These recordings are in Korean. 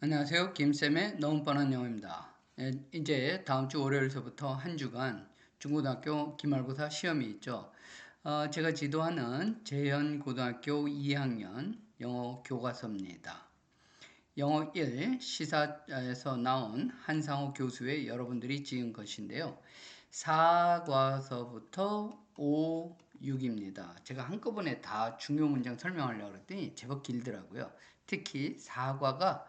안녕하세요. 김쌤의 너무 뻔한 영어입니다. 이제 다음 주 월요일서부터 한 주간 중고등학교 기말고사 시험이 있죠. 제가 지도하는 재현고등학교 2학년 영어 교과서입니다. 영어 1 시사에서 나온 한상호 교수의 여러분들이 지은 것인데요. 4과서부터 5, 6입니다. 제가 한꺼번에 다 중요 문장 설명하려고 했더니 제법 길더라고요. 특히 4과가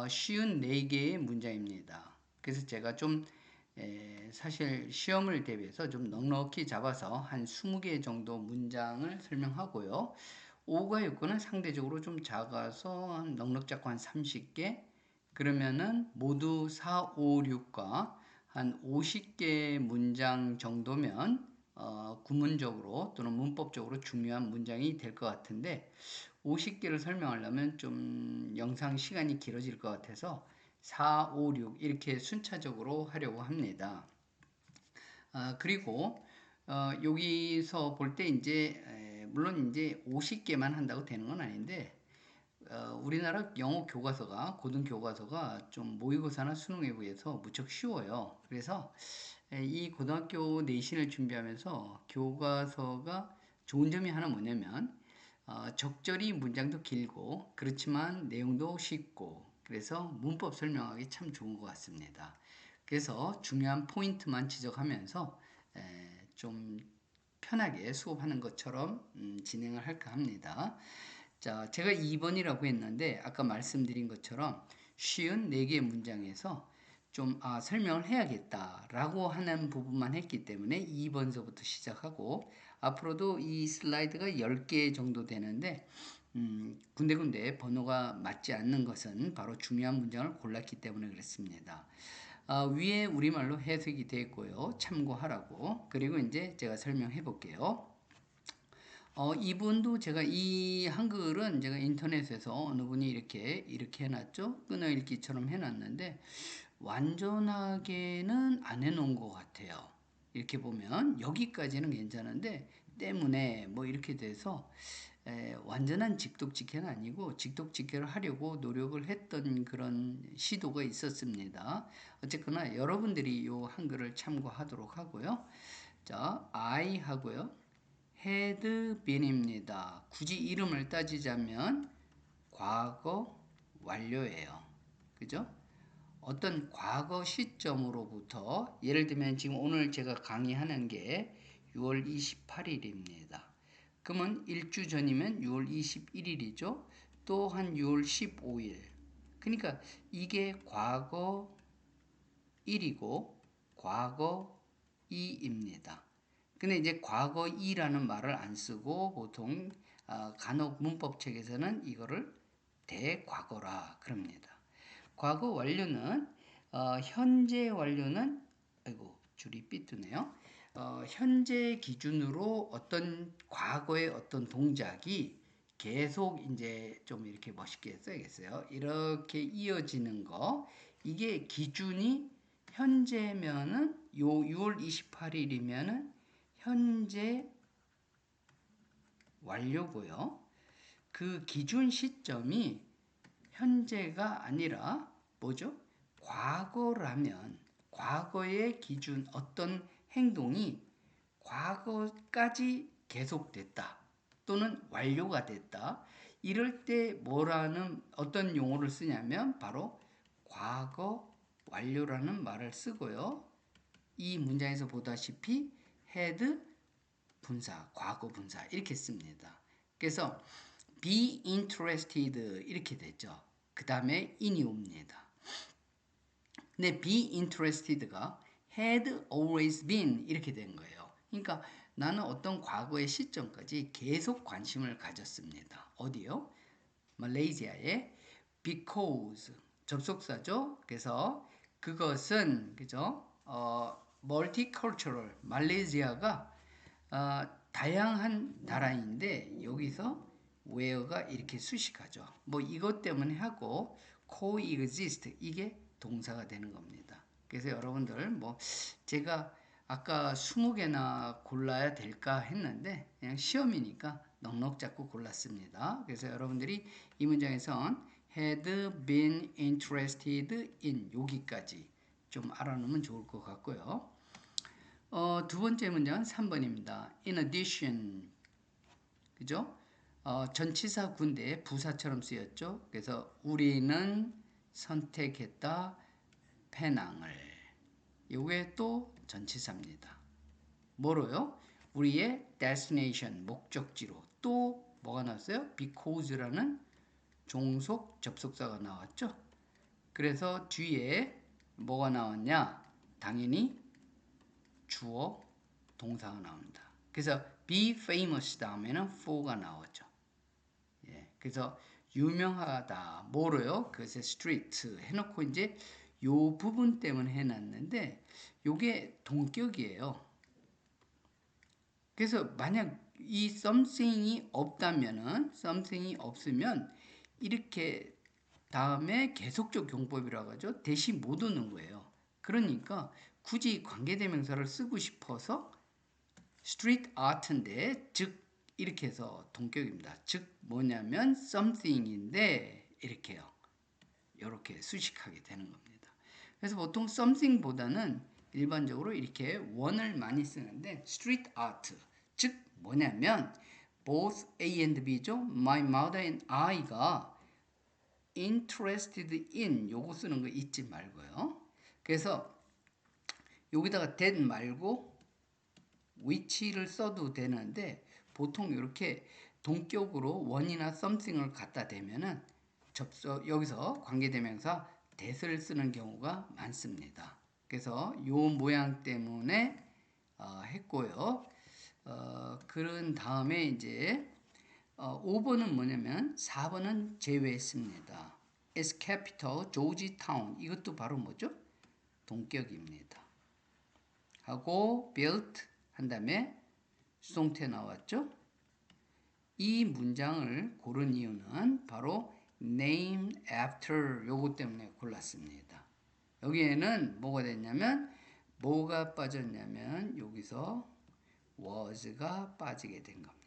쉬운 4개의 문장입니다. 그래서 제가 좀 사실 시험을 대비해서 좀 넉넉히 잡아서 한 20개 정도 문장을 설명하고요. 5과 6과는 상대적으로 좀 작아서 한 넉넉 잡고 한 30개, 그러면은 모두 4, 5, 6과 한 50개 문장 정도면 구문적으로 또는 문법적으로 중요한 문장이 될 것 같은데 50개를 설명하려면 좀 영상 시간이 길어질 것 같아서 4, 5, 6 이렇게 순차적으로 하려고 합니다. 그리고 여기서 볼 때 이제 물론 이제 50개만 한다고 되는 건 아닌데 우리나라 영어 교과서가 고등 교과서가 좀 모의고사나 수능에 비해서 무척 쉬워요. 그래서 이 고등학교 내신을 준비하면서 교과서가 좋은 점이 하나 뭐냐면 적절히 문장도 길고 그렇지만 내용도 쉽고 그래서 문법 설명하기 참 좋은 것 같습니다. 그래서 중요한 포인트만 지적하면서 좀 편하게 수업하는 것처럼 진행을 할까 합니다. 자, 제가 2번이라고 했는데 아까 말씀드린 것처럼 쉬운 4개의 문장에서 좀 설명을 해야겠다라고 하는 부분만 했기 때문에 2번서부터 시작하고 앞으로도 이 슬라이드가 10개 정도 되는데 군데군데 번호가 맞지 않는 것은 바로 중요한 문장을 골랐기 때문에 그렇습니다. 위에 우리말로 해석이 되어 있고요. 참고하라고. 그리고 이제 제가 설명해 볼게요. 이분도 제가 이 한글은 제가 인터넷에서 어느 분이 이렇게 해놨죠. 끊어읽기처럼 해놨는데 완전하게는 안 해놓은 것 같아요. 이렇게 보면 여기까지는 괜찮은데 때문에 뭐 이렇게 돼서 완전한 직독직해는 아니고 직독직해를 하려고 노력을 했던 그런 시도가 있었습니다. 어쨌거나 여러분들이 이 한글을 참고하도록 하고요. 자, I 하고요. had been입니다. 굳이 이름을 따지자면 과거 완료예요. 그죠? 어떤 과거 시점으로부터 예를 들면 지금 오늘 제가 강의하는 게 6월 28일입니다. 그러면 일주 전이면 6월 21일이죠. 또 한 6월 15일. 그러니까 이게 과거 1이고 과거 2입니다. 근데 이제 과거 2라는 말을 안 쓰고 보통 간혹 문법책에서는 이거를 대과거라 그럽니다. 과거 완료는 현재 완료는 아이고 줄이 삐뚤네요. 현재 기준으로 어떤 과거의 어떤 동작이 계속 이제 좀 이렇게 멋있게 써야겠어요. 이렇게 이어지는 거 이게 기준이 현재면은 요 6월 28일이면은 현재 완료고요. 그 기준 시점이 현재가 아니라 뭐죠? 과거라면 과거의 기준 어떤 행동이 과거까지 계속됐다 또는 완료가 됐다. 이럴 때 뭐라는 어떤 용어를 쓰냐면 바로 과거 완료라는 말을 쓰고요. 이 문장에서 보다시피 had 분사, 과거 분사 이렇게 씁니다. 그래서 be interested 이렇게 되죠. 그 다음에 in이 옵니다. 근데 be interested가 had always been 이렇게 된 거예요. 그러니까 나는 어떤 과거의 시점까지 계속 관심을 가졌습니다. 어디요? 말레이시아의 because 접속사죠. 그래서 그것은 그죠? multicultural 말레이시아가 다양한 나라인데 여기서 where가 이렇게 수식하죠. 뭐 이것 때문에 하고 coexist 이게 동사가 되는 겁니다. 그래서 여러분들 뭐 제가 아까 20개나 골라야 될까 했는데 그냥 시험이니까 넉넉 잡고 골랐습니다. 그래서 여러분들이 이 문장에선 had been interested in 여기까지 좀 알아놓으면 좋을 것 같고요. 두 번째 문장은 3번입니다. In addition, 그죠? 전치사 군대 부사처럼 쓰였죠. 그래서 우리는 선택했다 페낭을. 요게 또 전치사입니다. 뭐로요? 우리의 destination, 목적지로. 또 뭐가 나왔어요? because라는 종속 접속사가 나왔죠. 그래서 뒤에 뭐가 나왔냐? 당연히 주어 동사가 나옵니다. 그래서 be famous 다음에는 for가 나오죠. 예, 그래서 유명하다. 뭐로요? 그래서 street 해놓고 이제 요 부분 때문에 해놨는데 요게 동격이에요. 그래서 만약 이 something이 없다면은 something이 없으면 이렇게 다음에 계속적 용법이라고 하죠. 대시 못 오는 거예요. 그러니까 굳이 관계대명사를 쓰고 싶어서 street art인데 즉 이렇게 해서 동격입니다. 즉 뭐냐면 something인데 이렇게요. 이렇게 수식하게 되는 겁니다. 그래서 보통 something보다는 일반적으로 이렇게 원을 많이 쓰는데 street art 즉 뭐냐면 both A and B죠. My mother and I가 interested in 요거 쓰는 거 잊지 말고요. 그래서 여기다가 that 말고 which를 써도 되는데 보통 이렇게 동격으로 원이나 something을 갖다 대면은 여기서 관계대명사 that을 쓰는 경우가 많습니다. 그래서 요 모양 때문에 했고요. 그런 다음에 이제 5번은 뭐냐면 4번은 제외했습니다. as capital, Georgetown 이것도 바로 뭐죠? 동격입니다. 하고 built 한 다음에 수동태 나왔죠? 이 문장을 고른 이유는 바로 name after 요거 때문에 골랐습니다. 여기에는 뭐가 됐냐면 뭐가 빠졌냐면 여기서 was가 빠지게 된 겁니다.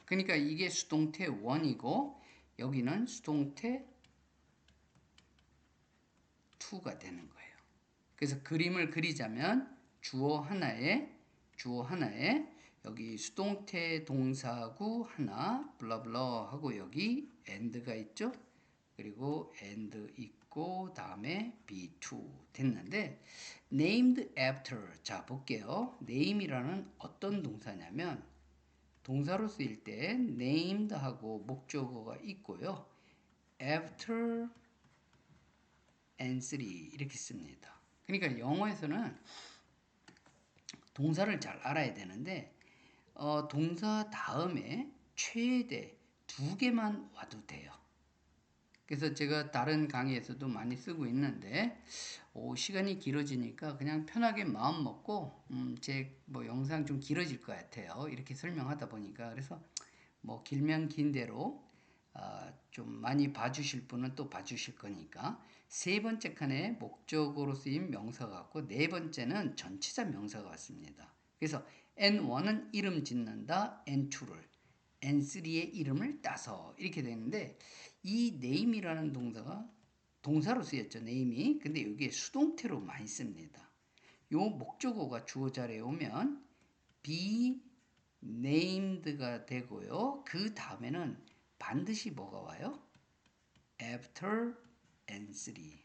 그러니까 이게 수동태 1이고 여기는 수동태 2가 되는 거예요. 그래서 그림을 그리자면 주어 하나에 여기 수동태 동사구 하나 블라블라 하고 여기 and가 있죠. 그리고 and 있고 다음에 be2 됐는데 named after 자 볼게요. name이라는 어떤 동사냐면 동사로 쓰일 때 named 하고 목적어가 있고요. after and3 이렇게 씁니다. 그러니까 영어에서는 동사를 잘 알아야 되는데 동사 다음에 최대 2개만 와도 돼요. 그래서 제가 다른 강의에서도 많이 쓰고 있는데 시간이 길어지니까 그냥 편하게 마음 먹고 제 뭐 영상 좀 길어질 것 같아요. 이렇게 설명하다 보니까 그래서 뭐 길면 긴 대로 좀 많이 봐주실 분은 또 봐주실 거니까 세 번째 칸에 목적어로 쓰인 명사가 같고 네 번째는 전치사 명사가 같습니다. 그래서 N1은 이름 짓는다 N2를 N3의 이름을 따서 이렇게 되는데 이 name이라는 동사가 동사로 쓰였죠. name이. 근데 여기에 수동태로 많이 씁니다. 요 목적어가 주어 자리에 오면 be named가 되고요. 그 다음에는 반드시 뭐가 와요? after n3.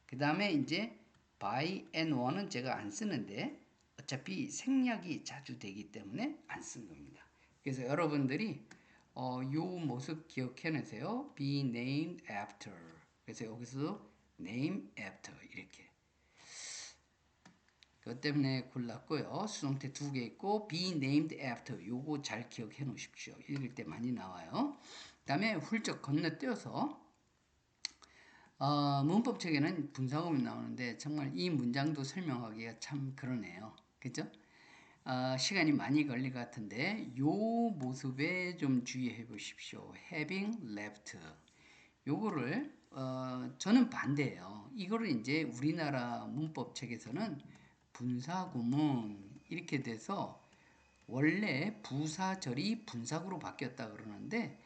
그 다음에 이제 by n1은 제가 안 쓰는데 어차피 생략이 자주 되기 때문에 안 쓴 겁니다. 그래서 여러분들이 요 모습 기억해내세요. be named after. 그래서 여기서 name after 이렇게. 그것 때문에 골랐고요. 수동태 2개 있고 be named after 요거 잘 기억해 놓으십시오. 읽을 때 많이 나와요. 그 다음에 훌쩍 건너뛰어서 문법책에는 분사구문이 나오는데 정말 이 문장도 설명하기가 참 그러네요. 그죠? 시간이 많이 걸릴 것 같은데 요 모습에 좀 주의해 보십시오. having left 요거를 저는 반대예요. 이거를 이제 우리나라 문법책에서는 분사구문 이렇게 돼서 원래 부사절이 분사구로 바뀌었다 그러는데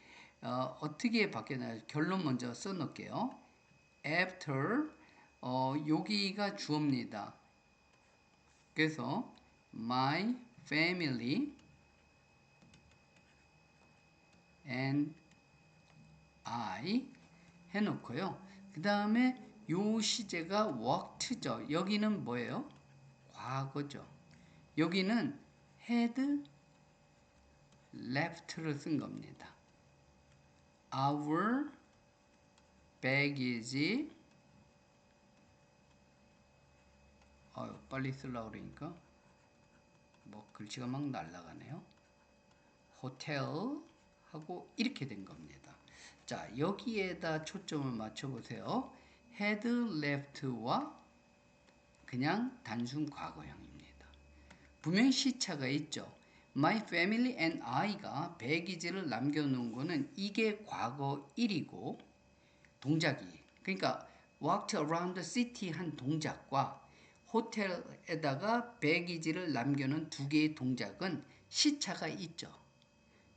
어떻게 바뀌나요? 결론 먼저 써놓을게요. after 여기가 주어입니다. 그래서 my family and I 해놓고요. 그 다음에 요 시제가 walked죠. 여기는 뭐예요? 과거죠. 여기는 had left를 쓴 겁니다. Our baggage 빨리 쓰려고 그러니까 뭐 글씨가 막 날아가네요. 호텔 하고 이렇게 된 겁니다. 자, 여기에다 초점을 맞춰보세요. had left와 그냥 단순 과거형입니다. 분명히 시차가 있죠. My family and I가 배기지를 남겨놓은 거는 이게 과거 1이고 동작이 그러니까 walked around the city 한 동작과 호텔에다가 배기지를 남겨놓은 두 개의 동작은 시차가 있죠.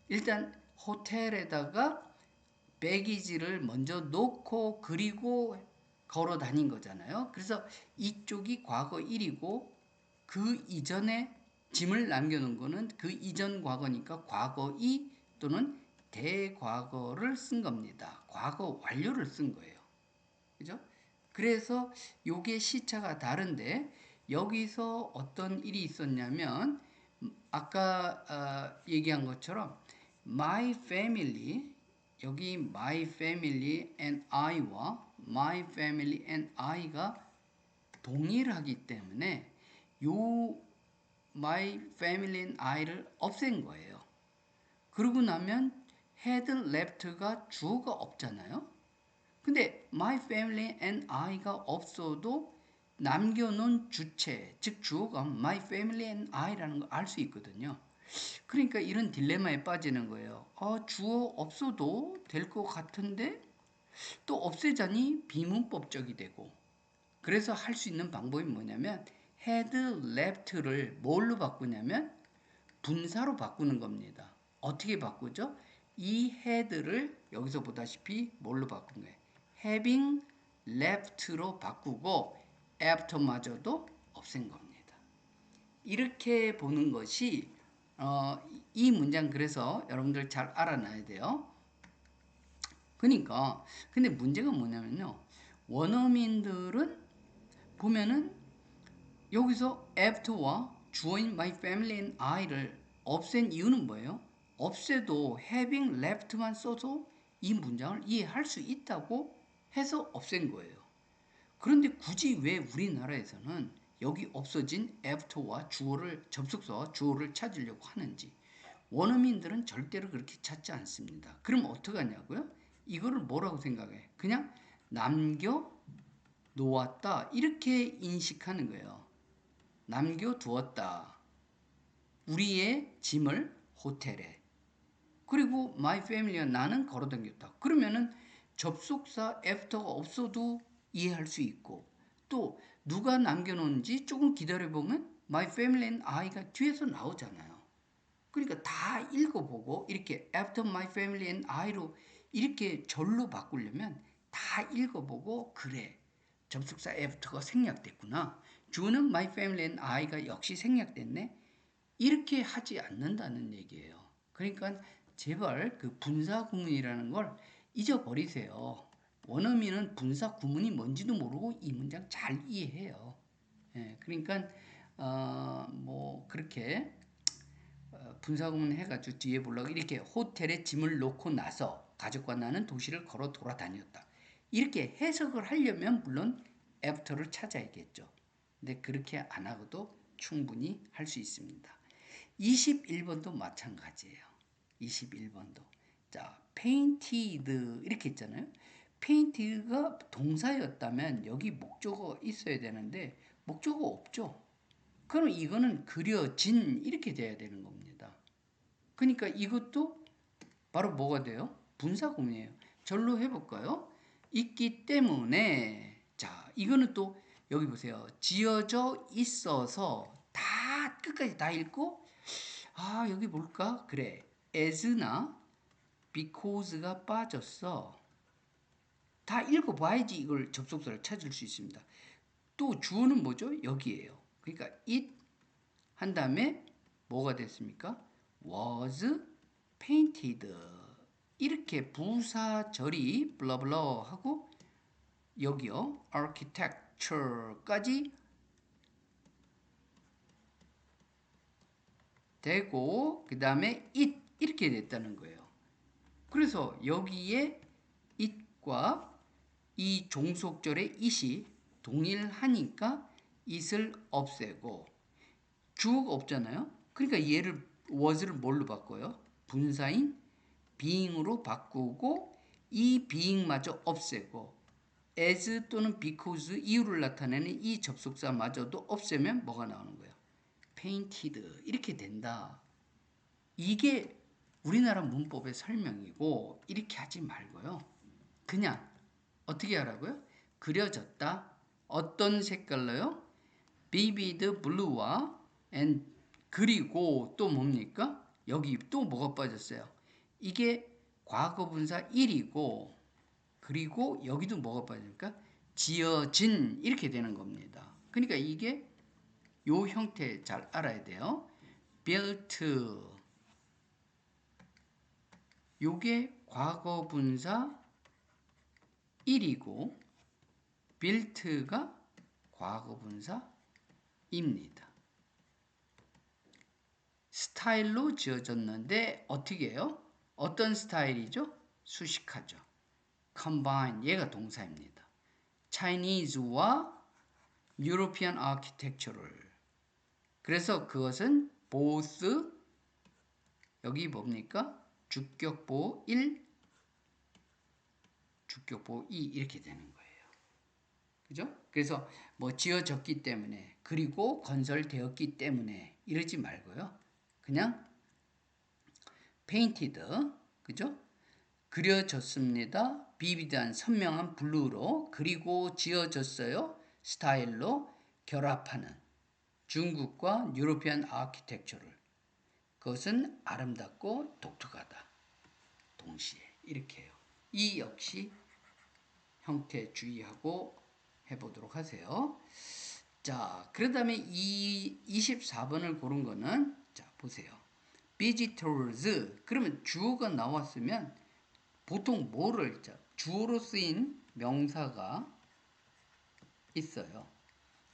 일단 호텔에다가 배기지를 먼저 놓고 그리고 걸어 다닌 거잖아요. 그래서 이쪽이 과거 1이고 그 이전에 짐을 남겨놓은 거는 그 이전 과거니까 과거 2 또는 대과거를 쓴 겁니다. 과거 완료를 쓴 거예요. 그죠? 그래서 요게 시차가 다른데 여기서 어떤 일이 있었냐면 아까 얘기한 것처럼 my family 여기 my family and I와 my family and I가 동일하기 때문에 요 my family and I를 없앤 거예요. 그러고 나면 had left가 주어가 없잖아요. 근데 my family and I가 없어도 남겨놓은 주체, 즉 주어가 my family and I라는 걸 알 수 있거든요. 그러니까 이런 딜레마에 빠지는 거예요. 주어 없어도 될 것 같은데 또 없애자니 비문법적이 되고 그래서 할 수 있는 방법이 뭐냐면 had left를 뭘로 바꾸냐면 분사로 바꾸는 겁니다. 어떻게 바꾸죠? 이 had를 여기서 보다시피 뭘로 바꾼 거예요? having left로 바꾸고 after마저도 없앤 겁니다. 이렇게 보는 것이 이 문장 그래서 여러분들 잘 알아놔야 돼요. 그러니까 근데 문제가 뭐냐면요. 원어민들은 보면은 여기서 after와 주어인 my family and I를 없앤 이유는 뭐예요? 없애도 having left만 써도 이 문장을 이해할 수 있다고 해서 없앤 거예요. 그런데 굳이 왜 우리나라에서는 여기 없어진 after와 주어를 접속사와 주어를 찾으려고 하는지 원어민들은 절대로 그렇게 찾지 않습니다. 그럼 어떡하냐고요? 이거를 뭐라고 생각해? 그냥 남겨 놓았다 이렇게 인식하는 거예요. 남겨두었다. 우리의 짐을 호텔에. 그리고 my family와 나는 걸어다녔다. 그러면은 접속사 after가 없어도 이해할 수 있고 또 누가 남겨놓은지 조금 기다려보면 my family and I가 뒤에서 나오잖아요. 그러니까 다 읽어보고 이렇게 after my family and I로 이렇게 절로 바꾸려면 다 읽어보고 그래 접속사 after가 생략됐구나. 주는 my family and I가 역시 생략됐네. 이렇게 하지 않는다는 얘기예요. 그러니까 제발 그 분사 구문이라는 걸 잊어버리세요. 원어민은 분사 구문이 뭔지도 모르고 이 문장 잘 이해해요. 예, 그러니까 뭐 그렇게 분사 구문 해가지고 뒤에 보려고 이렇게 호텔에 짐을 놓고 나서 가족과 나는 도시를 걸어 돌아다녔다. 이렇게 해석을 하려면 물론 after를 찾아야겠죠. 근데 그렇게 안 하고도 충분히 할 수 있습니다. 21번도 마찬가지예요. 21번도. 자, painted 이렇게 있잖아요. painted가 동사였다면 여기 목적어가 있어야 되는데 목적어 없죠. 그럼 이거는 그려진 이렇게 돼야 되는 겁니다. 그러니까 이것도 바로 뭐가 돼요? 분사구문이에요. 절로 해볼까요? 있기 때문에 자 이거는 또 여기 보세요. 지어져 있어서 다 끝까지 다 읽고 여기 볼까? 그래 as나 because가 빠졌어. 다 읽어봐야지 이걸 접속사를 찾을 수 있습니다. 또 주어는 뭐죠? 여기에요. 그러니까 it 한 다음에 뭐가 됐습니까? was painted. 이렇게 부사절이 블라블라 하고 여기요. architecture까지 되고 그 다음에 it 이렇게 됐다는 거예요. 그래서 여기에 it과 이 종속절의 it이 동일하니까 it을 없애고 주어가 없잖아요. 그러니까 얘를 was를 뭘로 바꿔요? 분사인 being으로 바꾸고 이 being마저 없애고 as 또는 because 이유를 나타내는 이 접속사마저도 없애면 뭐가 나오는 거예요? painted 이렇게 된다. 이게 우리나라 문법의 설명이고 이렇게 하지 말고요. 그냥 어떻게 하라고요? 그려졌다. 어떤 색깔로요? vivid blue와 and 그리고 또 뭡니까? 여기 또 뭐가 빠졌어요? 이게 과거분사 1이고 그리고 여기도 뭐가 빠집니까? 지어진 이렇게 되는 겁니다. 그러니까 이게 요 형태 잘 알아야 돼요. built 요게 과거분사 1이고 built가 과거분사입니다. 스타일로 지어졌는데 어떻게 해요? 어떤 스타일이죠? 수식하죠. combine 얘가 동사입니다. Chinese와 European architectural 그래서 그것은 both 여기 뭡니까? 주격보 1, 주격보 2 이렇게 되는 거예요. 그죠? 그래서 뭐 지어졌기 때문에 그리고 건설되었기 때문에 이러지 말고요. 그냥 painted 그죠? 그려졌습니다. 비비드한 선명한 블루로 그리고 지어졌어요. 스타일로 결합하는 중국과 유로피안 아키텍처를 그것은 아름답고 독특하다. 동시에 이렇게 해요. 이 역시 형태 주의하고 해보도록 하세요. 자, 그 다음에 이 24번을 고른 거는 자 보세요. visitors 그러면 주어가 나왔으면 보통 뭐를 주어로 쓰인 명사가 있어요.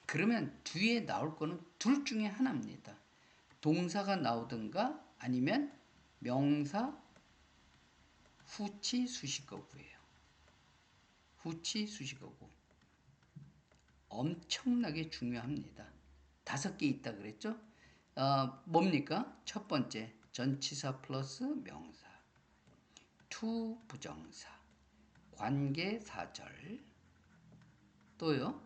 그러면 뒤에 나올 거는 둘 중에 하나입니다. 동사가 나오든가 아니면 명사 후치 수식어구예요. 후치 수식어구. 엄청나게 중요합니다. 5개 있다 그랬죠? 뭡니까? 첫 번째, 전치사 플러스 명사. to 부정사. 관계 사절. 또요.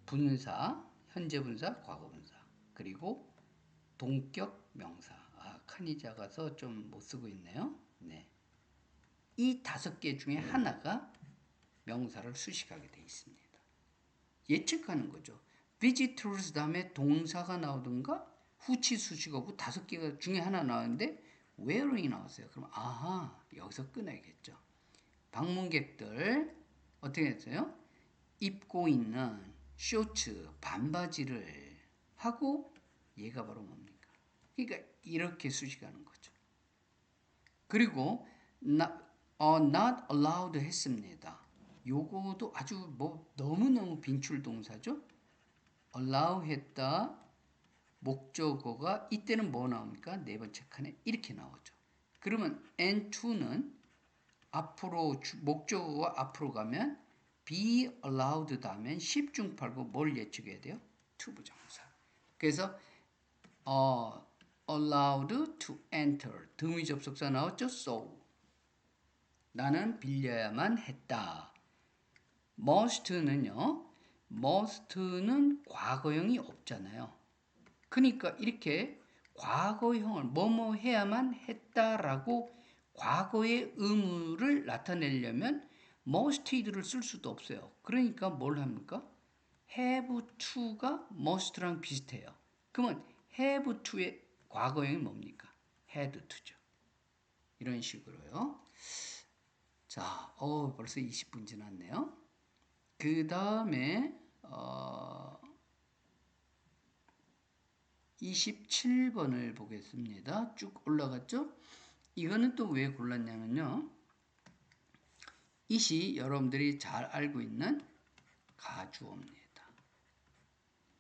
분사, 현재 분사, 과거 분사. 그리고 동격 명사. 칸이 작아서 좀 못 쓰고 있네요. 네. 이 5개 중에 하나가 명사를 수식하게 되어 있습니다. 예측하는 거죠. visitors 다음에 동사가 나오든가 후치 수식어구 5개가 중에 하나 나왔는데 where이 나왔어요. 그럼 아하 여기서 끊어야겠죠. 방문객들 어떻게 했어요? 입고 있는 쇼츠 반바지를 하고 얘가 바로 뭡니까? 그러니까 이렇게 수식하는 거죠. 그리고 not allowed 했습니다. 요거도 아주 뭐 너무너무 빈출 동사죠. allow 했다. 목적어가 이때는 뭐 나옵니까? 네 번째 칸에 이렇게 나오죠. 그러면 and to는 앞으로 목적어가 앞으로 가면 be allowed 다음엔 10중 8구 뭘 예측해야 돼요? to 부정사. 그래서 allowed to enter 등위 접속사 나왔죠? so 나는 빌려야만 했다. must는요. must는 과거형이 없잖아요. 그러니까 이렇게 과거형을 뭐뭐 해야만 했다라고 과거의 의무를 나타내려면 musted를 쓸 수도 없어요. 그러니까 뭘 합니까? have to가 must랑 비슷해요. 그러면 have to의 과거형이 뭡니까? had to죠. 이런 식으로요. 자, 벌써 20분 지났네요. 그 다음에 27번을 보겠습니다. 쭉 올라갔죠? 이거는 또 왜 골랐냐면요. 이시 여러분들이 잘 알고 있는 가주어입니다.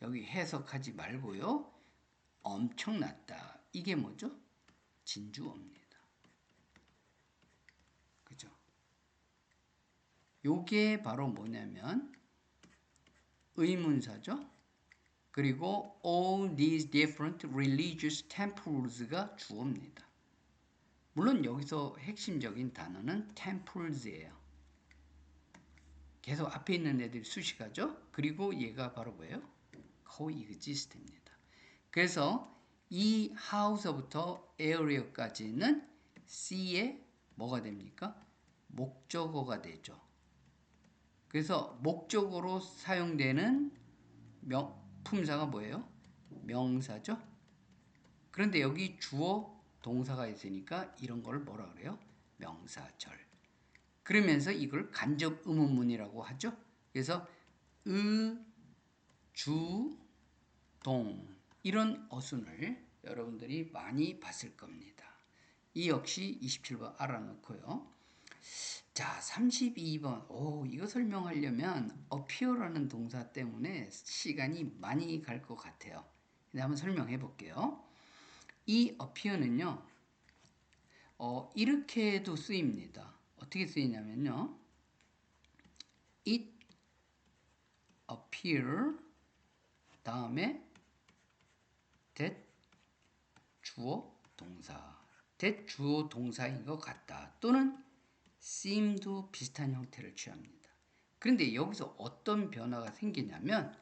여기 해석하지 말고요. 엄청났다. 이게 뭐죠? 진주어입니다. 그죠? 요게 바로 뭐냐면 의문사죠. 그리고 all these different religious temples가 주어입니다. 물론 여기서 핵심적인 단어는 temples예요. 계속 앞에 있는 애들이 수식하죠. 그리고 얘가 바로 뭐예요? coexist입니다. 그래서 이 house부터 area까지는 C의 뭐가 됩니까? 목적어가 되죠. 그래서 목적어로 사용되는 품사가 뭐예요? 명사죠. 그런데 여기 주어 동사가 있으니까 이런 걸 뭐라 그래요? 명사절. 그러면서 이걸 간접 의문문이라고 하죠. 그래서 주, 동 이런 어순을 여러분들이 많이 봤을 겁니다. 이 역시 27번 알아놓고요. 자, 32번. 이거 설명하려면 appear라는 동사 때문에 시간이 많이 갈 것 같아요. 근데 한번 설명해 볼게요. 이 appear는요. 이렇게도 쓰입니다. 어떻게 쓰이냐면요. It appear 다음에 that 주어 동사. that 주어 동사인 것 같다. 또는 seem도 비슷한 형태를 취합니다. 그런데 여기서 어떤 변화가 생기냐면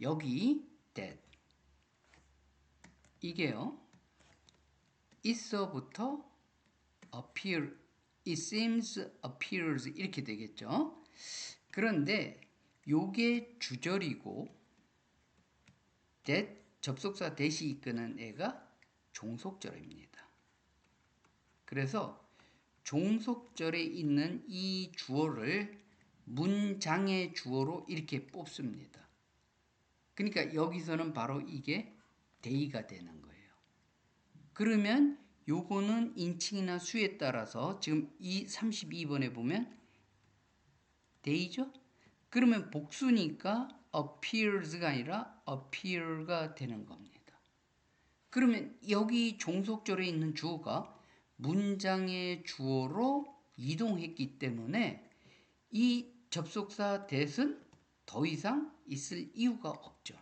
여기 that 이게요. 있어부터 appear, it seems, appears 이렇게 되겠죠. 그런데 요게 주절이고 that 접속사 that이 이끄는 애가 종속절입니다. 그래서 종속절에 있는 이 주어를 문장의 주어로 이렇게 뽑습니다. 그러니까 여기서는 바로 이게 day가 되는 거예요. 그러면 요거는 인칭이나 수에 따라서 지금 이 32번에 보면 day죠? 그러면 복수니까 appears가 아니라 appear가 되는 겁니다. 그러면 여기 종속절에 있는 주어가 문장의 주어로 이동했기 때문에 이 접속사 that은 더 이상 있을 이유가 없죠.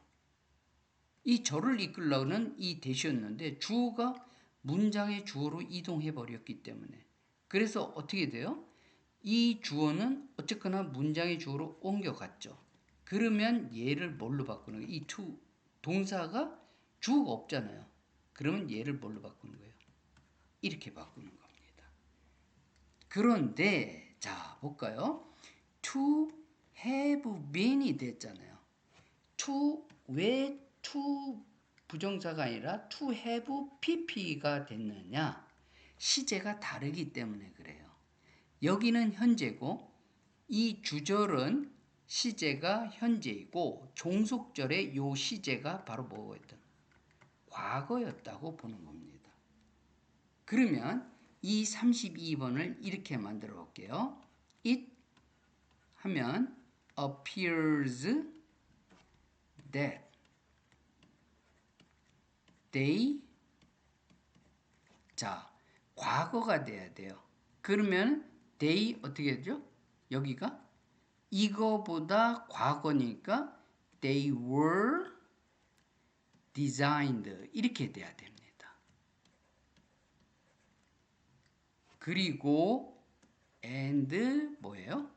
이 절을 이끌려는 이 that이었는데 주어가 문장의 주어로 이동해 버렸기 때문에 그래서 어떻게 돼요? 이 주어는 어쨌거나 문장의 주어로 옮겨갔죠. 그러면 얘를 뭘로 바꾸는 거예요? 이 to 동사가 주어가 없잖아요. 그러면 얘를 뭘로 바꾸는 거예요? 이렇게 바꾸는 겁니다. 그런데 자 볼까요? to have been이 됐잖아요. 왜 to 부정사가 아니라 to have pp가 됐느냐? 시제가 다르기 때문에 그래요. 여기는 현재고 이 주절은 시제가 현재이고 종속절의 요 시제가 바로 뭐였던? 과거였다고 보는 겁니다. 그러면 이 32번을 이렇게 만들어 볼게요. It 하면 appears that they 자 과거가 돼야 돼요. 그러면 they 어떻게 되죠? 여기가 이거보다 과거니까 they were designed 이렇게 돼야 됩니다. 그리고 and 뭐예요?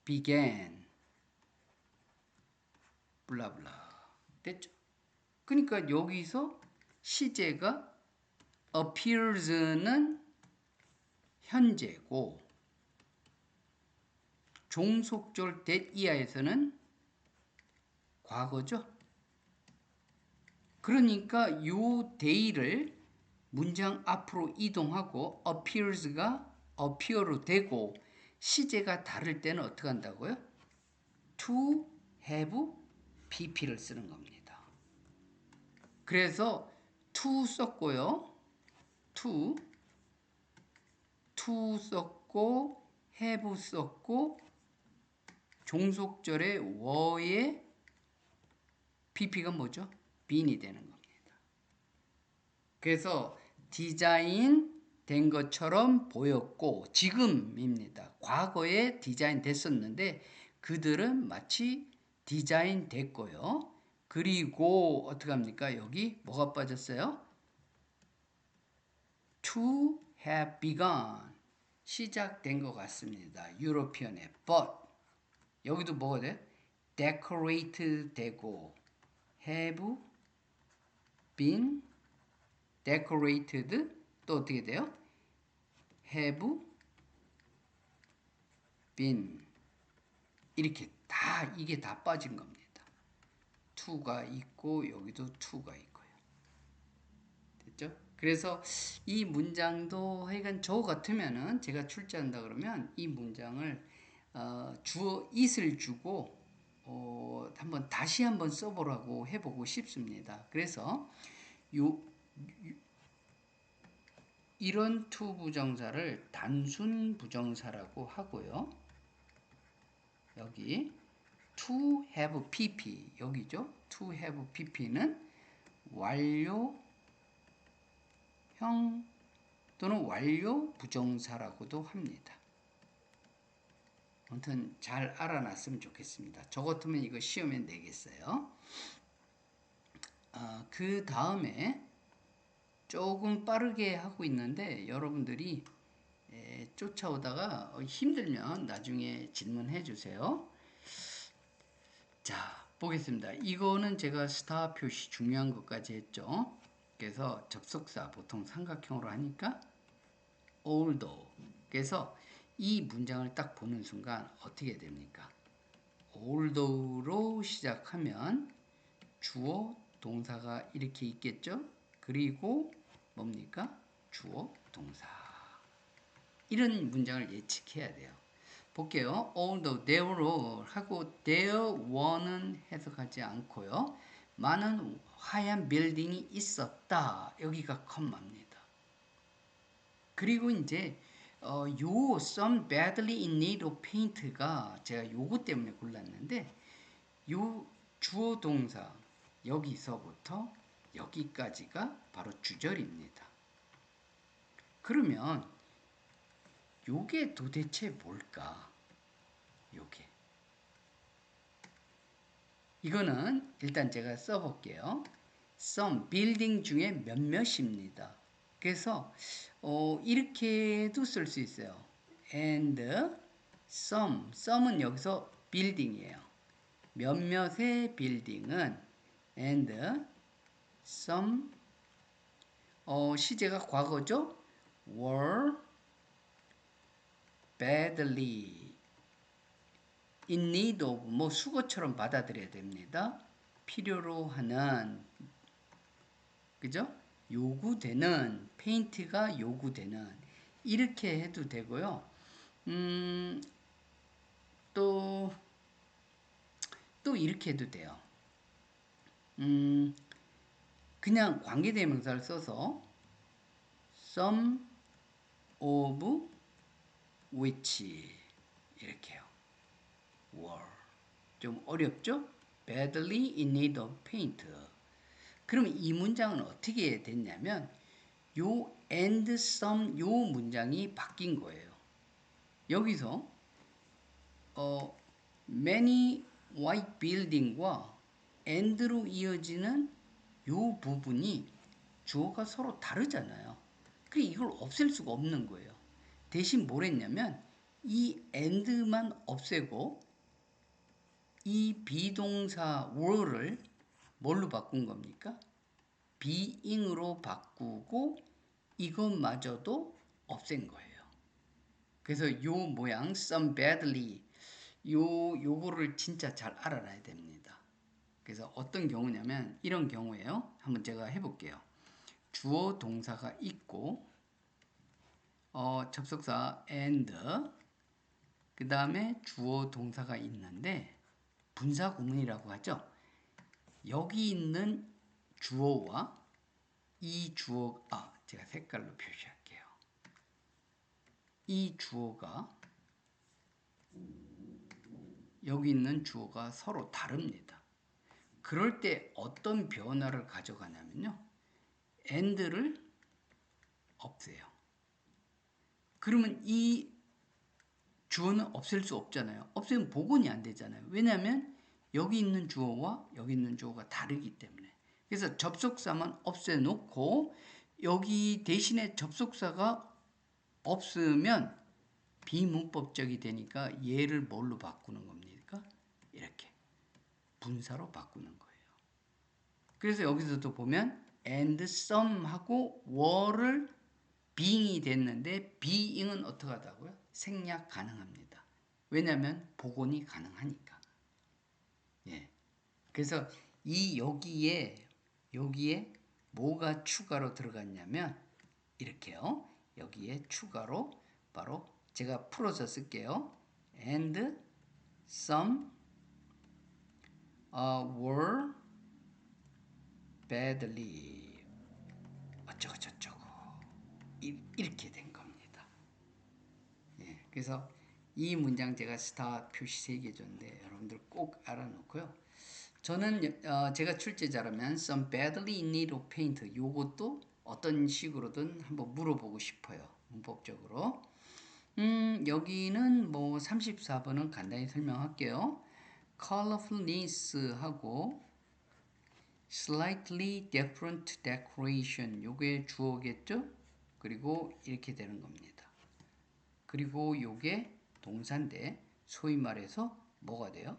began 블라블라 됐죠? 그러니까 여기서 시제가 appears는 현재고 종속절 that 이하에서는 과거죠. 그러니까 요 day를 문장 앞으로 이동하고 appears가 appear로 되고 시제가 다를 때는 어떻게 한다고요? to have pp를 쓰는 겁니다. 그래서 to 썼고요. to 썼고 have 썼고 종속절의 were의 pp가 뭐죠? bean이 되는 겁니다. 그래서 디자인 된 것처럼 보였고 지금입니다. 과거에 디자인 됐었는데 그들은 마치 디자인 됐고요. 그리고 어떻게 합니까? 여기 뭐가 빠졌어요? To have begun 시작된 것 같습니다. 유로피언의 but 여기도 뭐가 돼? decorate 되고 have been decorated 또 어떻게 돼요? have been 이렇게 다 이게 다 빠진 겁니다. to가 있고 여기도 to가 있고요. 됐죠? 그래서 이 문장도 하여간 저 같으면은 제가 출제한다 그러면 이 문장을 주어 it을 주고 한번 다시 한번 써보라고 해보고 싶습니다. 그래서 이런 to 부정사를 단순 부정사라고 하고요. 여기 to have pp 여기죠. to have pp는 완료형 또는 완료 부정사라고도 합니다. 아무튼 잘 알아놨으면 좋겠습니다. 저 같으면 이거 시험에 내겠어요. 그 다음에 조금 빠르게 하고 있는데 여러분들이 쫓아오다가 힘들면 나중에 질문해 주세요. 자, 보겠습니다. 이거는 제가 스타 표시 중요한 것까지 했죠. 그래서 접속사 보통 삼각형으로 하니까 although. 그래서 이 문장을 딱 보는 순간 어떻게 됩니까? although로 시작하면 주어 동사가 이렇게 있겠죠? 그리고 뭡니까? 주어 동사. 이런 문장을 예측해야 돼요. 볼게요. Although there were 하고 there were는 해석하지 않고요. 많은 하얀 빌딩이 있었다. 여기가 컴마입니다. 그리고 이제 요 some badly in need of paint가 제가 요거 때문에 골랐는데 요 주어 동사 여기서부터 여기까지가 바로 주절입니다. 그러면 요게 도대체 뭘까? 요게. 이거는 일단 제가 써볼게요. some, building 중에 몇몇입니다. 그래서 이렇게도 쓸 수 있어요. and some은 여기서 building이에요. 몇몇의 빌딩은 and some 시제가 과거죠. were badly in need of 뭐 수거처럼 받아들여야 됩니다. 필요로 하는 그죠? 요구되는 페인트가 요구되는 이렇게 해도 되고요. 또 이렇게 해도 돼요. 그냥 관계대명사를 써서 some of which 이렇게요. were 좀 어렵죠? badly in need of paint. 그럼 이 문장은 어떻게 됐냐면 요 and some 요 문장이 바뀐 거예요. 여기서 many white building과 and로 이어지는 요 부분이 주어가 서로 다르잖아요. 그래 이걸 없앨 수가 없는 거예요. 대신 뭘 했냐면 이 and만 없애고 이 비동사 were를 뭘로 바꾼 겁니까? being으로 바꾸고 이것마저도 없앤 거예요. 그래서 요 모양 some badly 요거를 진짜 잘 알아놔야 됩니다. 그래서 어떤 경우냐면 이런 경우예요. 한번 제가 해볼게요. 주어 동사가 있고 접속사 and 그 다음에 주어 동사가 있는데 분사 구문이라고 하죠. 여기 있는 주어와 이 주어 제가 색깔로 표시할게요. 이 주어가 여기 있는 주어가 서로 다릅니다. 그럴 때 어떤 변화를 가져가냐면요. and를 없애요. 그러면 이 주어는 없앨 수 없잖아요. 없애면 복원이 안 되잖아요. 왜냐하면 여기 있는 주어와 여기 있는 주어가 다르기 때문에. 그래서 접속사만 없애놓고 여기 대신에 접속사가 없으면 비문법적이 되니까 얘를 뭘로 바꾸는 겁니까? 이렇게 분사로 바꾸는 거예요. 그래서 여기서도 보면 and some하고 were를 being이 됐는데 being은 어떻게 하다고요? 생략 가능합니다. 왜냐하면 복원이 가능하니까. 예. 그래서 여기에 뭐가 추가로 들어갔냐면 이렇게요. 여기에 추가로 바로 제가 풀어서 쓸게요. and some were badly 어쩌고 저쩌고 이렇게 된 겁니다. 예, 그래서 이 문장 제가 스타 표시 3개 줬는데 여러분들 꼭 알아놓고요. 저는 제가 출제자라면 some badly in need of paint 요것도 어떤 식으로든 한번 물어보고 싶어요. 문법적으로. 여기는 뭐 34번은 간단히 설명할게요. colorfulness하고 slightly different decoration 요게 주어겠죠? 그리고 이렇게 되는 겁니다. 그리고 요게 동사인데 소위 말해서 뭐가 돼요?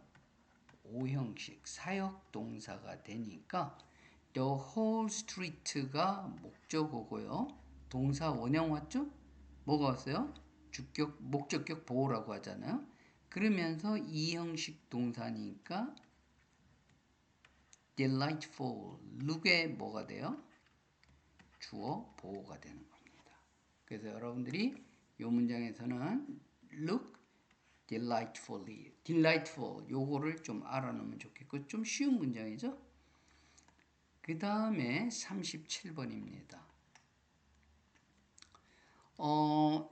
오형식 사역 동사가 되니까 the whole street가 목적어고요. 동사 원형 왔죠? 뭐가 왔어요? 주격, 목적격 보호라고 하잖아요. 그러면서 이형식 동사니까 delightful, look에 뭐가 돼요? 주어 보호가 되는 겁니다. 그래서 여러분들이 이 문장에서는 look delightful 요거를 좀 알아놓으면 좋겠고 좀 쉬운 문장이죠. 그 다음에 37번입니다.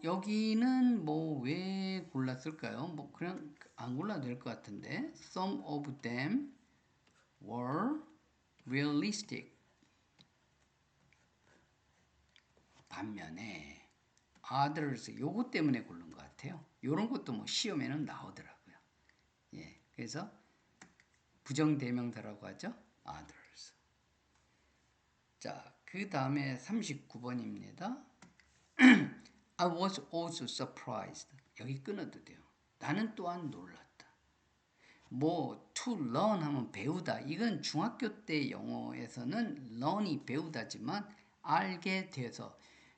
여기는 뭐 왜 골랐을까요? 뭐 그냥 안 골라도 될 것 같은데 some of them were realistic. 반면에 others 요것 때문에 고른 것 같아요. 요런 것도 뭐 시험에는 나오더라고요. 예, 그래서 부정대명사라고 하죠. others. 자, 그 다음에 39번입니다. I was also surprised. 여기 끊어도 돼요. 나는 또한 놀랐다. 뭐 to learn 하면 배우다. 이건 중학교 때 영어에서는 learn이 배우다지만 알게 돼서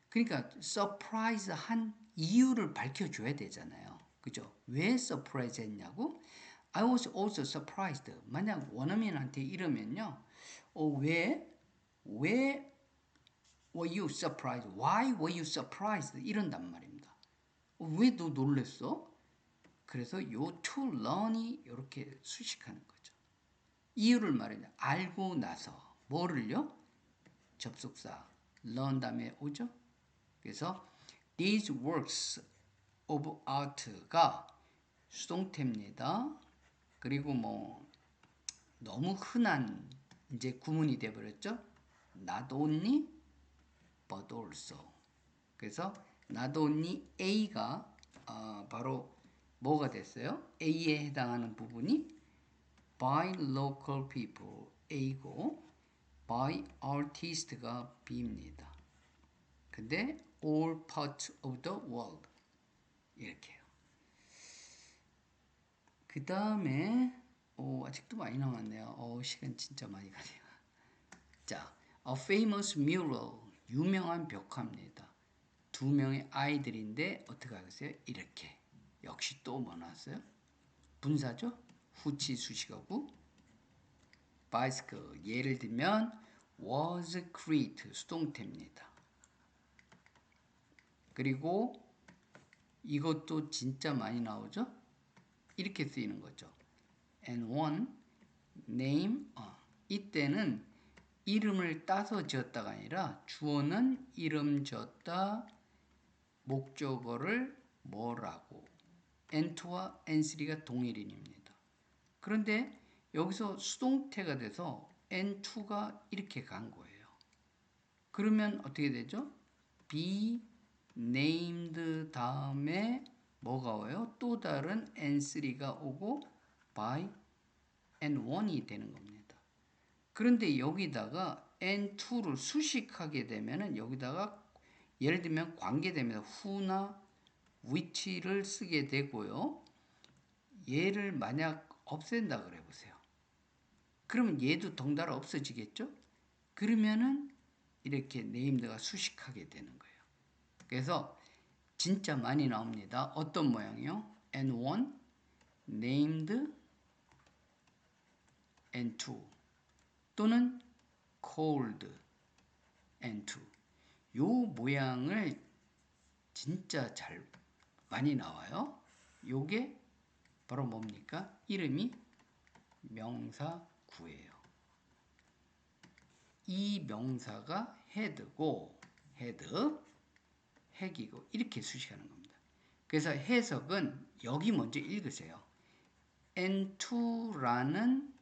그러니까 surprise 한 이유를 밝혀줘야 되잖아요. 그죠? 왜 surprise 했냐고? I was also surprised. 만약 원어민한테 이러면요. 왜 were you surprised? Why were you surprised? 이런단 말입니다. 왜 너 놀랬어? 그래서 요 to learn이 이렇게 수식하는 거죠. 이유를 말하냐. 알고 나서 뭐를요? 접속사 learn 다음에 오죠. 그래서 these works of art가 수동태입니다. 그리고 뭐 너무 흔한 이제 구문이 돼버렸죠. Not only but also. 그래서 not only A가 바로 뭐가 됐어요? A에 해당하는 부분이 by local people A고 by artist가 B입니다. 근데 all parts of the world 이렇게요. 그 다음에 아직도 많이 남았네요. 시간 진짜 많이 가네요. 자, a famous mural 유명한 벽화입니다. 두 명의 아이들인데 어떻게 하겠어요? 이렇게 역시 또 뭐 나왔어요? 분사죠? 후치 수식하고 bicycle 예를 들면 was create 수동태입니다. 그리고 이것도 진짜 많이 나오죠? 이렇게 쓰이는 거죠. and one name 이때는 이름을 따서 지었다가 아니라 주어는 이름 지었다 목적어를 뭐라고 and2와 and3가 동일인입니다. 그런데 여기서 수동태가 돼서 and2가 이렇게 간 거예요. 그러면 어떻게 되죠? be named 다음에 뭐가 와요? 또 다른 and3가 오고 by and1이 되는 겁니다. 그런데 여기다가 and2를 수식하게 되면은 여기다가 예를 들면 관계되면서 who나 which를 쓰게 되고요. 얘를 만약 없앤다 그래 보세요. 그러면 얘도 덩달아 없어지겠죠? 그러면은 이렇게 네임드가 수식하게 되는 거예요. 그래서 진짜 많이 나옵니다. 어떤 모양이요? and1, named, and2 또는 called, and2 요 모양을 진짜 잘 많이 나와요. 요게 바로 뭡니까? 이름이 명사구예요. 이 명사가 head고 head, 핵이고 이렇게 수식하는 겁니다. 그래서 해석은 여기 먼저 읽으세요. and2라는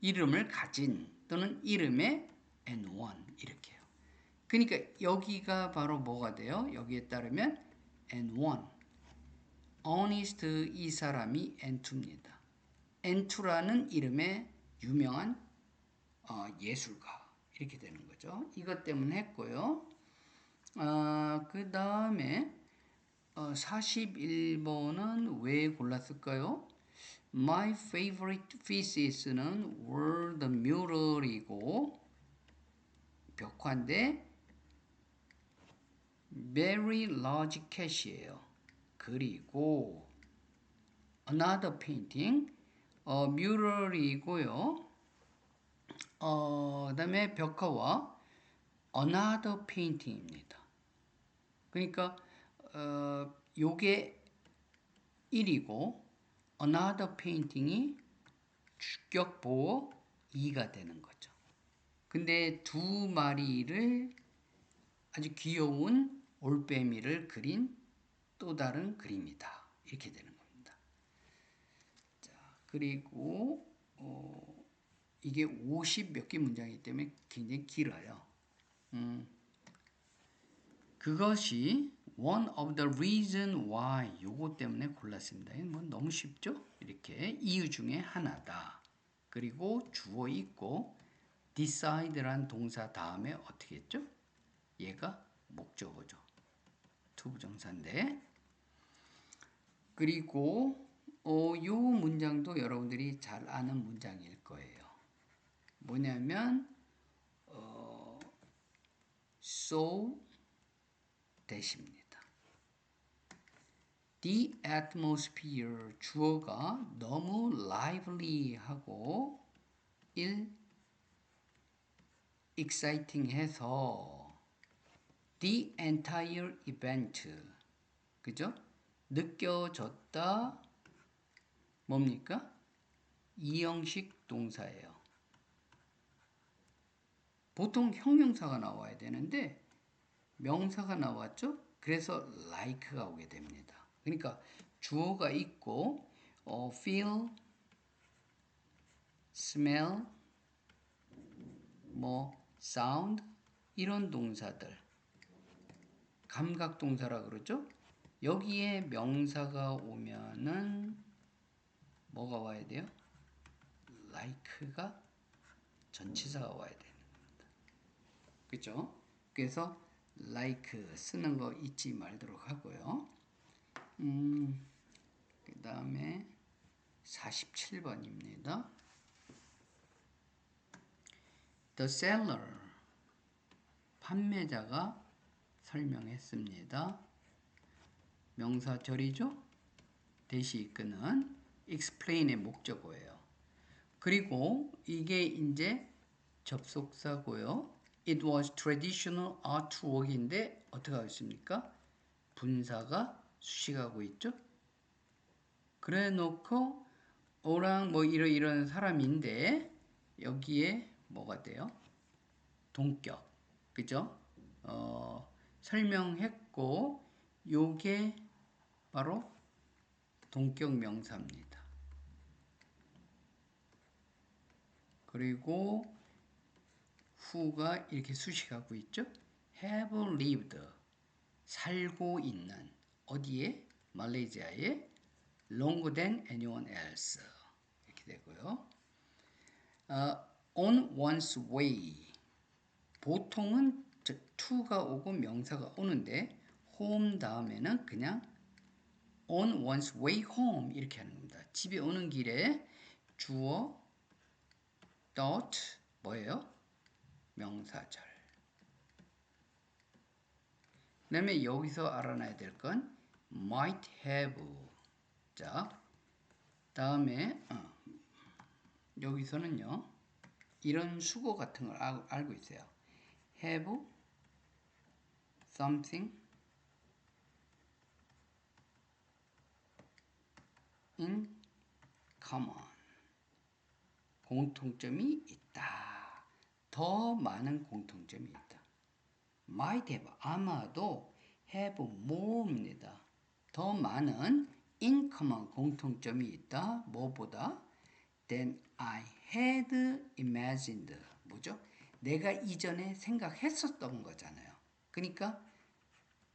이름을 가진 또는 이름의 and1 이렇게요. 그러니까 여기가 바로 뭐가 돼요? 여기에 따르면 and1 honest 이 사람이 and2입니다. and2라는 이름의 유명한 예술가 이렇게 되는 거죠. 이것 때문에 했고요. 그 다음에 41번은 왜 골랐을까요? My favorite pieces,는 were the mural이고 벽화인데 very large cat이에요. 그리고 another painting mural이고요. 그 다음에 벽화와 another painting입니다. 그러니까 요게 1이고 another painting이 주격 보호 2가 되는 거죠. 근데 두 마리를 아주 귀여운 올빼미를 그린 또 다른 그림이다. 이렇게 되는 겁니다. 자, 그리고 이게 50 몇 개 문장이기 때문에 굉장히 길어요. 그것이 one of the reason why 요거 때문에 골랐습니다. 뭐 너무 쉽죠? 이렇게 이유 중에 하나다. 그리고 주어 있고 decide란 동사 다음에 어떻게 했죠? 얘가 목적어죠. 투부정사인데 그리고 요 문장도 여러분들이 잘 아는 문장일 거예요. 뭐냐면 so 대시입니다. The atmosphere 주어가 너무 lively하고 exciting해서 the entire event 그죠? 느껴졌다 뭡니까? 이형식 동사예요. 보통 형용사가 나와야 되는데 명사가 나왔죠? 그래서 like가 오게 됩니다. 그러니까 주어가 있고 feel, smell, sound 이런 동사들 감각 동사라 그러죠? 여기에 명사가 오면은 뭐가 와야 돼요? like가 전치사가 와야 되는 겁니다. 그죠? 그래서 like 쓰는 거 잊지 말도록 하고요. 그 다음에 47번입니다. The seller 판매자가 설명했습니다. 명사절이죠? 대시 이끄는 explain의 목적어예요. 그리고 이게 이제 접속사고요. It was traditional artwork인데 어떻게 하겠습니까? 분사가 수식하고 있죠. 그래 놓고 오랑 뭐 이런 사람인데 여기에 뭐가 돼요? 동격. 그죠? 설명했고 요게 바로 동격 명사입니다. 그리고 who가 이렇게 수식하고 있죠. have lived 살고 있는 어디에? 말레이시아에 longer than anyone else 이렇게 되고요. on one's way 보통은 to가 오고 명사가 오는데 home 다음에는 그냥 on one's way home 이렇게 하는 겁니다. 집에 오는 길에 주어 thought 뭐예요? 명사절. 그 다음에 여기서 알아놔야 될 건 might have. 자, 다음에 여기서는요. 이런 수거 같은 걸 알고 있어요. have something in common. 공통점이 있다. 더 많은 공통점이 있다. might have 아마도 have more입니다. 더 많은 in common 공통점이 있다. 뭐보다? than I had imagined. 뭐죠? 내가 이전에 생각했었던 거잖아요. 그러니까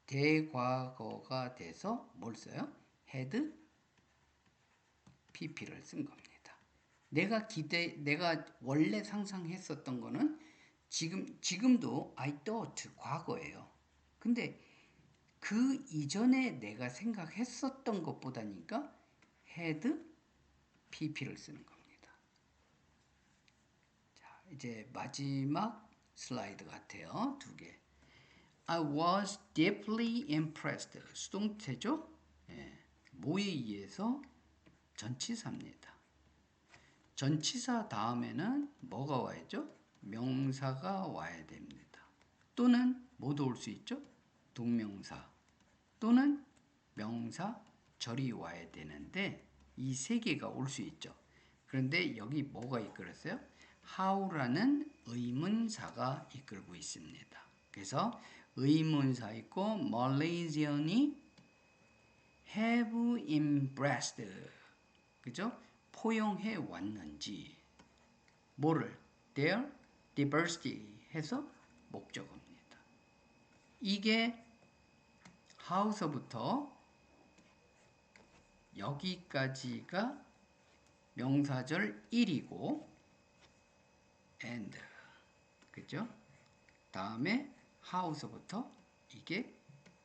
대과거가 돼서 뭘 써요? had pp를 쓴 겁니다. 내가 원래 상상했었던 거는 지금도 I thought 과거예요. 근데 그 이전에 내가 생각했었던 것보다니까 had pp를 쓰는 겁니다. 자, 이제 마지막 슬라이드 같아요. 두 개. I was deeply impressed. 수동태죠? 예, 뭐에 의해서? 전치사입니다. 전치사 다음에는 뭐가 와야죠? 명사가 와야 됩니다. 또는 뭐도 올 수 있죠? 동명사 또는 명사, 절이 와야 되는데 이 세 개가 올 수 있죠. 그런데 여기 뭐가 이끌었어요? how라는 의문사가 이끌고 있습니다. 그래서 의문사 있고 Malaysian이 have impressed 그죠? 포용해 왔는지 뭐를? their diversity 해서 목적어입니다. 이게 how서부터 여기까지가 명사절 1이고 and 그죠? 다음에 how서부터 이게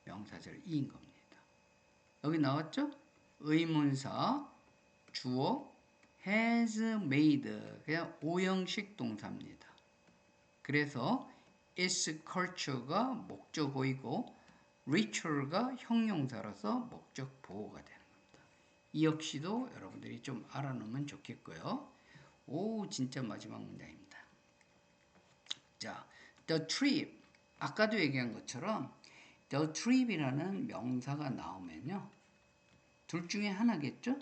명사절 2인 겁니다. 여기 나왔죠? 의문사 주어 has made 그냥 오형식 동사입니다. 그래서 its culture가 목적어이고 ritual가 형용사로서 목적 보호가 되는 겁니다. 이 역시도 여러분들이 좀 알아놓으면 좋겠고요. 오, 진짜 마지막 문장입니다. 자, the trip 아까도 얘기한 것처럼 the trip이라는 명사가 나오면요. 둘 중에 하나겠죠?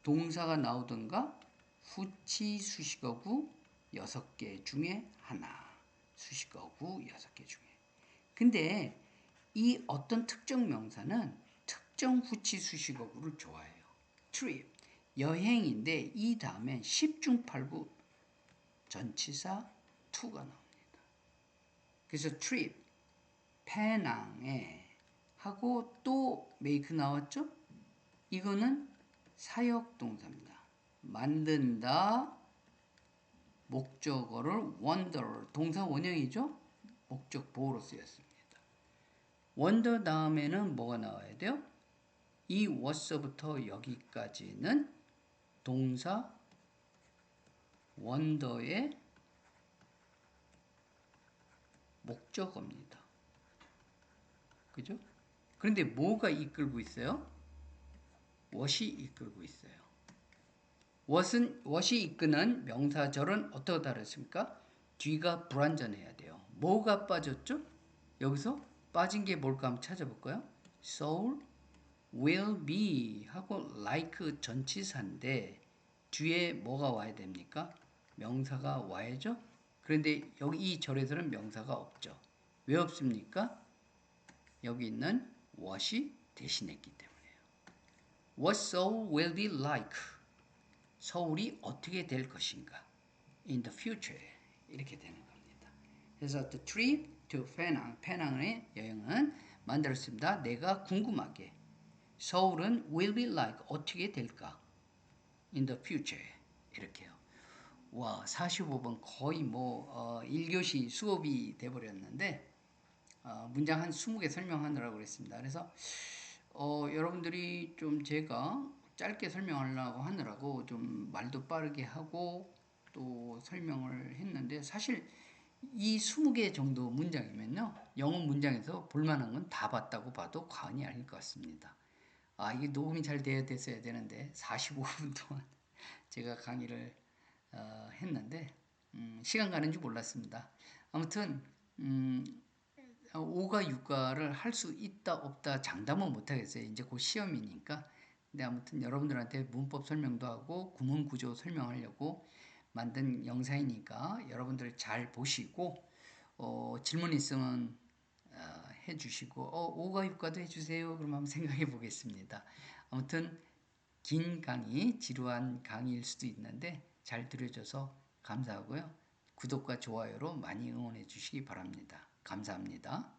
동사가 나오든가 후치 수식어구 6개 중에 하나. 수식어구 6개 중에. 근데 이 어떤 특정 명사는 특정 후치 수식어구를 좋아해요. trip, 여행인데 이 다음에 10중 8구 전치사 to가 나옵니다. 그래서 trip, 페낭에 하고 또 make 나왔죠? 이거는 사역동사입니다. 만든다, 목적어를 wonder, 동사 원형이죠? 목적 보호로 쓰였습니다. wonder 다음에는 뭐가 나와야 돼요? 이 was부터 여기까지는 동사 wonder의 목적어입니다. 그죠? 그런데 뭐가 이끌고 있어요? what이 이끌고 있어요. what이 이끄는 명사절은 어떻게 다르십니까? 뒤가 불완전해야 돼요. 뭐가 빠졌죠? 여기서 빠진 게 뭘까 한번 찾아볼까요? soul, will be 하고 like 전치사인데 뒤에 뭐가 와야 됩니까? 명사가 와야죠. 그런데 여기 이 절에서는 명사가 없죠. 왜 없습니까? 여기 있는 what이 대신했기 때문이에요. What Seoul will be like. 서울이 어떻게 될 것인가. In the future. 이렇게 되는 겁니다. 그래서 the trip to 페낭, 페낭의 여행은 만들었습니다. 내가 궁금하게. 서울은 will be like. 어떻게 될까? In the future. 이렇게요. 와, 45번 거의 1교시 수업이 돼버렸는데 문장 한 20개 설명하느라고 그랬습니다. 그래서 여러분들이 좀 제가 짧게 설명하려고 하느라고 좀 말도 빠르게 하고 또 설명을 했는데 사실 이 20개 정도 문장이면요. 영어 문장에서 볼만한 건 다 봤다고 봐도 과언이 아닐 것 같습니다. 이게 녹음이 잘 돼야 됐어야 되는데 45분 동안 제가 강의를 했는데 시간 가는 줄 몰랐습니다. 아무튼 5가 6가를 할 수 있다 없다 장담은 못하겠어요. 이제 곧 시험이니까. 근데 아무튼 여러분들한테 문법 설명도 하고 구문 구조 설명하려고 만든 영상이니까 여러분들 잘 보시고 질문 있으면 해주시고 5가 6가도 해주세요. 그럼 한번 생각해 보겠습니다. 아무튼 긴 강의, 지루한 강의일 수도 있는데 잘 들어줘서 감사하고요. 구독과 좋아요로 많이 응원해 주시기 바랍니다. 감사합니다.